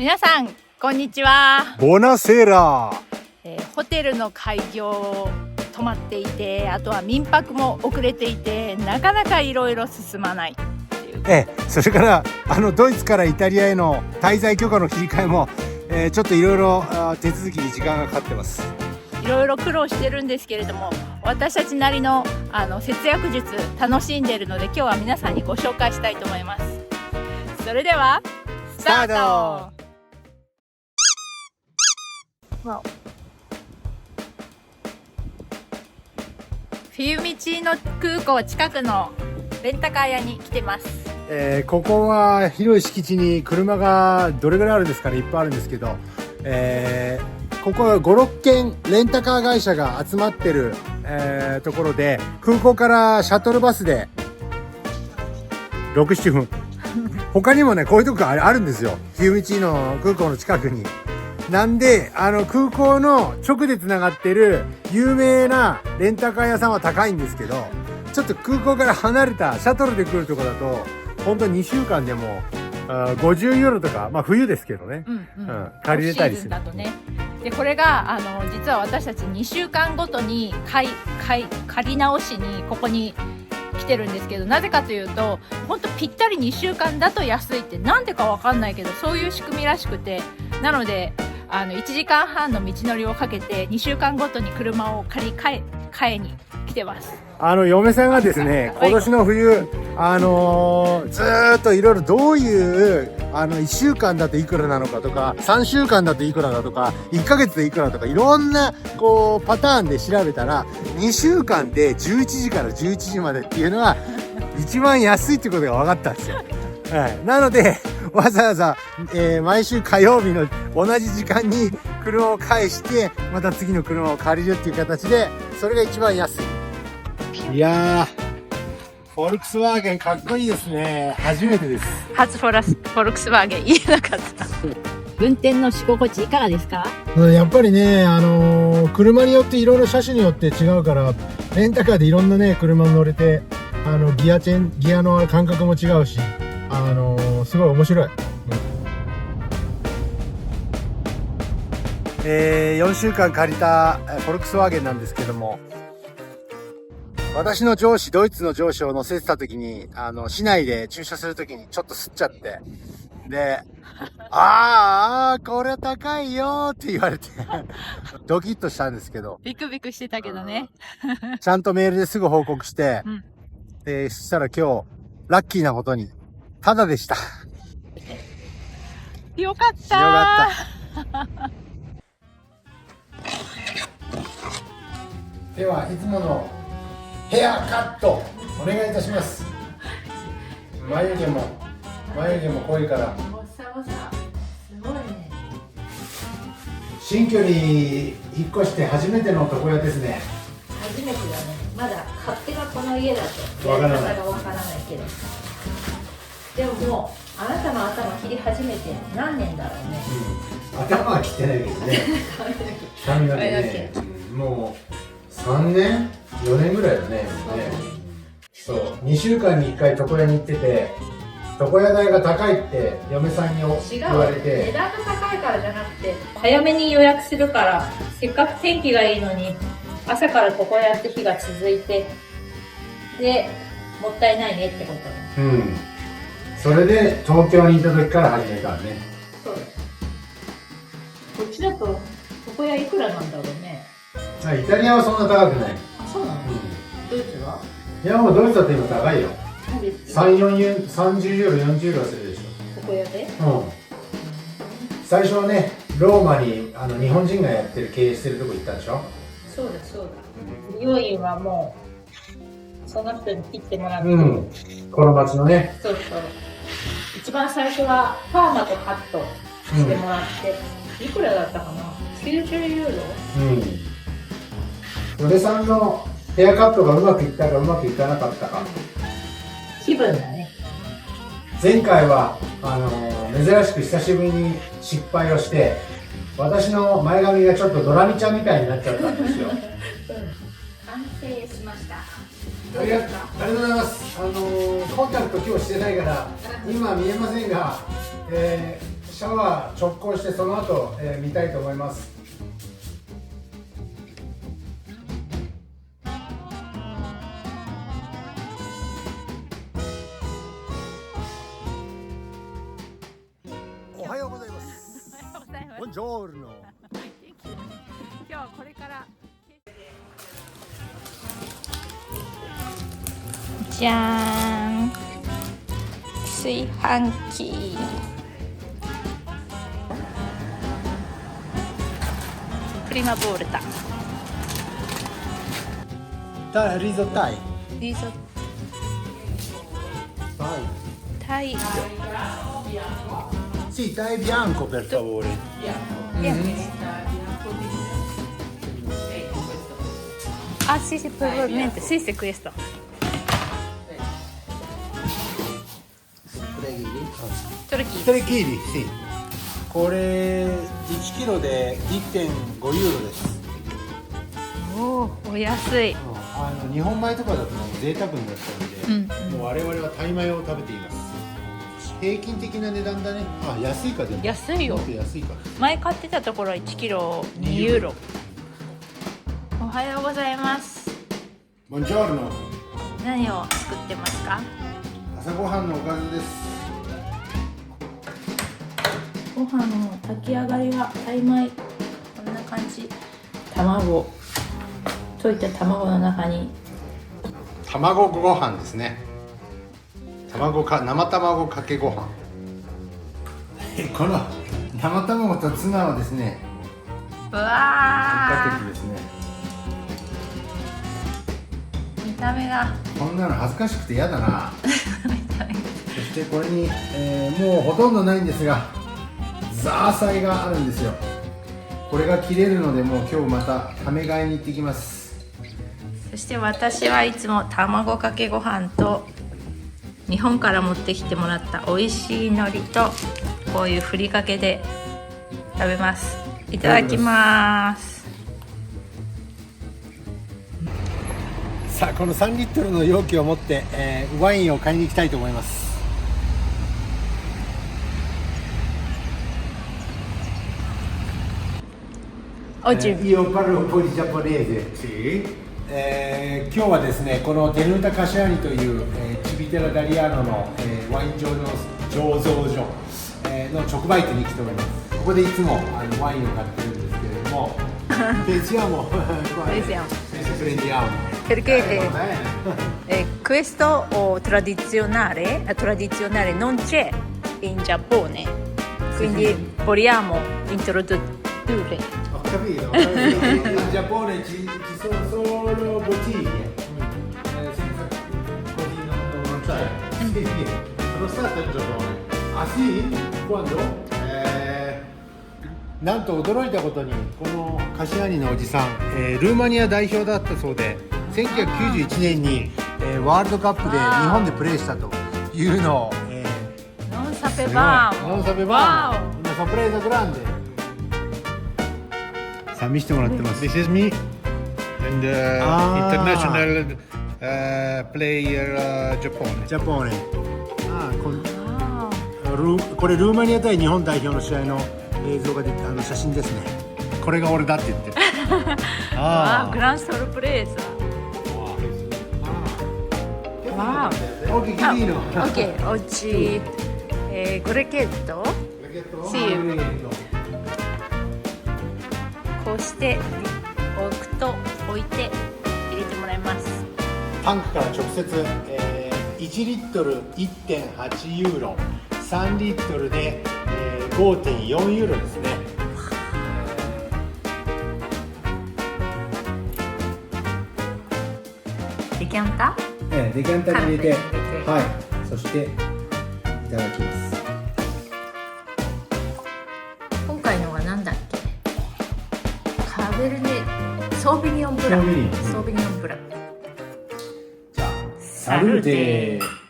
皆さんこんにちは。ボナセラ、ホテルの開業止まっていて、あとは民泊も遅れていて、なかなかいろいろ進まないっていう。それからドイツからイタリアへの滞在許可の切り替えも、ちょっといろいろ手続きに時間がかかってます。いろいろ苦労してるんですけれども、私たちなりの節約術楽しんでいるので、今日は皆さんにご紹介したいと思います。それではスタート。冬道の空港近くのレンタカー屋に来てます。ここは広い敷地に車がどれぐらいあるんですかね。いっぱいあるんですけど、ここは5、6軒レンタカー会社が集まってる、ところで、空港からシャトルバスで6、7分他にもねこういうとこがあるんですよ、冬道の空港の近くに。なんで空港の直でつながってる有名なレンタカー屋さんは高いんですけど、ちょっと空港から離れたシャトルで来るとこだと本当2週間でも50ユーロとか、冬ですけどね、借りれたりする。だとね。でこれが実は私たち2週間ごとに借り直しにここに来てるんですけど、なぜかというと本当ぴったり2週間だと安いって、なんでかわかんないけどそういう仕組みらしくて、なので1時間半の道のりをかけて2週間ごとに車を借り替えに来てます。嫁さんがですね、今年の冬、ずーっといろいろどういう、1週間だといくらなのかとか、3週間だといくらだとか、1ヶ月でいくらとか、いろんな、パターンで調べたら、2週間で11時から11時までっていうのは、一番安いってことが分かったんですよ。はい。なので、わざわざ、毎週火曜日の同じ時間に車を返して、また次の車を借りるっていう形で、それが一番安い。いやー、フォルクスワーゲンかっこいいですね。初めてです。初フォルクスワーゲン言えなかった。運転のし心地いかがですか？やっぱりね、車によっていろいろ車種によって違うから、レンタカーでいろんなね、車に乗れて、ギアの感覚も違うし、すごい面白い。4週間借りたフォルクスワーゲンなんですけども、私の上司、ドイツの上司を乗せてた時に、市内で駐車する時にちょっと吸っちゃって、で、これ高いよって言われて、ドキッとしたんですけど。ビクビクしてたけどね。ちゃんとメールですぐ報告して、そしたら今日、ラッキーなことに、タダでした。よかった。よかった。では、いつものヘアカットお願いいたします。眉毛も濃いから。すごいね。新居に引っ越して初めての床屋ですね。初めてだね。まだ勝手がこの家だとやり方がわからないけど。でももうあなたの頭切り始めて何年だろうね。頭は切ってないけどね。髪の毛ね。もう3年4年ぐらいだね。そう、2週間に1回床屋に行ってて、床屋代が高いって嫁さんに言われて。値段が高いからじゃなくて、早めに予約するから、せっかく天気がいいのに朝から床屋って日が続いて、でもったいないねってこと。それで東京にいた時から始めたんね。そうです。こっちだと床屋いくらなんだろうね。イタリアはそんな高くない。そうなの？ドイツは？いや、もうドイツだって今高いよ。30ユーロ、40ユーロするでしょ。床屋で？最初はね、ローマに日本人がやってる経営してるとこ行ったでしょ。そうだそうだ。美容院はもうその人に切ってもらって。この町のね。そうそう。一番最初はパーマとカットしてもらって、いくらだったかな？90ユーロ？嫁さんのヘアカットがうまくいったかうまくいかなかったか。気分だね。前回は珍しく久しぶりに失敗をして、私の前髪がちょっとドラミちゃんみたいになっちゃったんですよ。完成しました。ありがとうございます。コンタクト今日してないから今見えませんが、シシャワー直行してその後、見たいと思います。おはようございます。おはようございます。ボンジョールノ。元気ですね。今日はこれからじゃーん、炊飯器。プリマボールタ。リゾタイ。リゾタイ。Sì, tè bianco per favore. Ah sì sì, probabilmente. Sì sì, questo. 3キリ、sì。これ1キロで 1.5 ユーロです。おお、お安い。日本米とかだと贅沢になっちゃうんで、もう我々はタイ米を食べています。平均的な値段だね。あ、安いかでも。安いよ。もっと安いか。前買ってたところは1キロ2ユーロ。おはようございます。ボンジョールノ。何を作ってますか？朝ごはんのおかずです。ご飯の炊き上がりはタイ米こんな感じ。卵、溶いた卵の中に卵ご飯ですね。生卵かけご飯。この生卵とツナをですね、うわかけてですね、見た目がこんなの恥ずかしくて嫌だな。見た目がそしてこれに、もうほとんどないんですが、ザーサイがあるんですよ。これが切れるので、もう今日またため買いに行ってきます。そして私はいつも卵かけご飯と日本から持ってきてもらった美味しい海苔とこういうふりかけで食べます。いただきます。さあ、この3リットルの容器を持って、ワインを買いに行きたいと思います。Io parlo un po' di giapponese, sì. 今日はですね、このテヌータカシアニという、チビテラダリアーノの、ワイン醸造所、の直売店に来ております。ここでいつもワインを買ってるんですけれども、pensiamo prendiamo perché questo tradizionale non c'è in Giappone, quindi vogliamo introdurre. Ho capito, in Giappone ci sono solo bottiglie, senza così non c'è. Sì, sono stato in Giappone. Ah sì? Quando? なんと驚いたことに、このカシアニのおじさん、ルーマニア代表だったそうで、1991年に、ワールドカップで日本でプレーしたというのを、Non sapevamo. Non sapevamo. Una sorpresa grande. さあ、見せてもらってます。 This is me and international player Japan. ジャポネ。これルーマニア対日本代表の試合の映像が出て、写真ですね。これが俺だって言ってる。Ah, gran sorpresa. Wow. Ok, che vino. Ok, oggi Grecchetto? Sì. こうして置いて入れてもらいます。タンクから直接、1リットル 1.8 ユーロ、3リットルで、5.4 ユーロですね。デキャンタ？デキャンタに入れて、はい、そしていただきます。今回のは何だっけ？カベルネソービニョンブラン。ソービニョンブラン。じゃあ、サルーテー。